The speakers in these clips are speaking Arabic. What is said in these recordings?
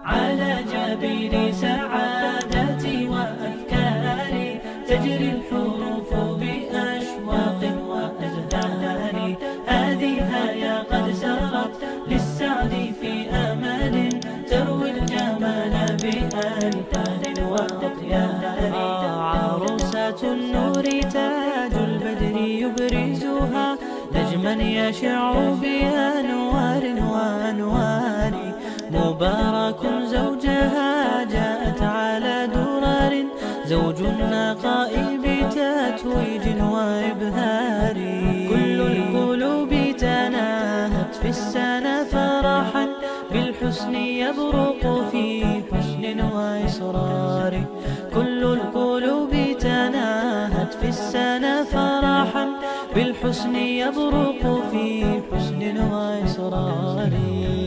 على جبين سعادتي وأفكاري تجري الحروف بأشواق وأزهار. هذه هيا قد سرت للسعد في أمل تروي الجمال بألحان وأطيار. عروسة النور تاج البدر يبرزها نجما يشع بأنوار وأنوار. مبارك زوجها جاءت على درر زوج النقاء بتتويج وإبهار. كل القلوب تناهت في السنة فرحا بالحسن يبرق في حسن وإصرار. كل القلوب تناهت في السنة فرحا بالحسن يبرق في حسن وإصرار.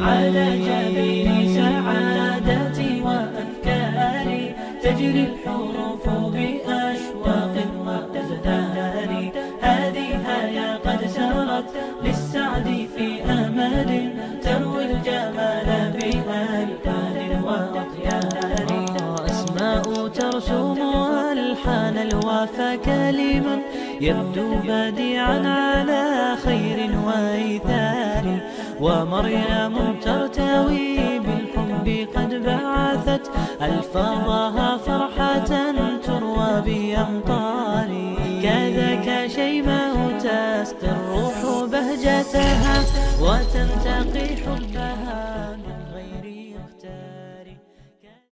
على جبين سعادتي وأفكاري تجري الحروف بأشواق وأزهار. هذه هيا قد سرت للسعد في أمل تروي الجمال بألحان وأطيار. أسماء ترسم ألحان الوفا كلما يبدو بديعا على خير وإيثار. ومريم ترتوي بالحب قد بعثت ألفاظها فرحة تروى بأمطار. كذاك شيماء تسقي الروح بهجتها وتنتقي حبها.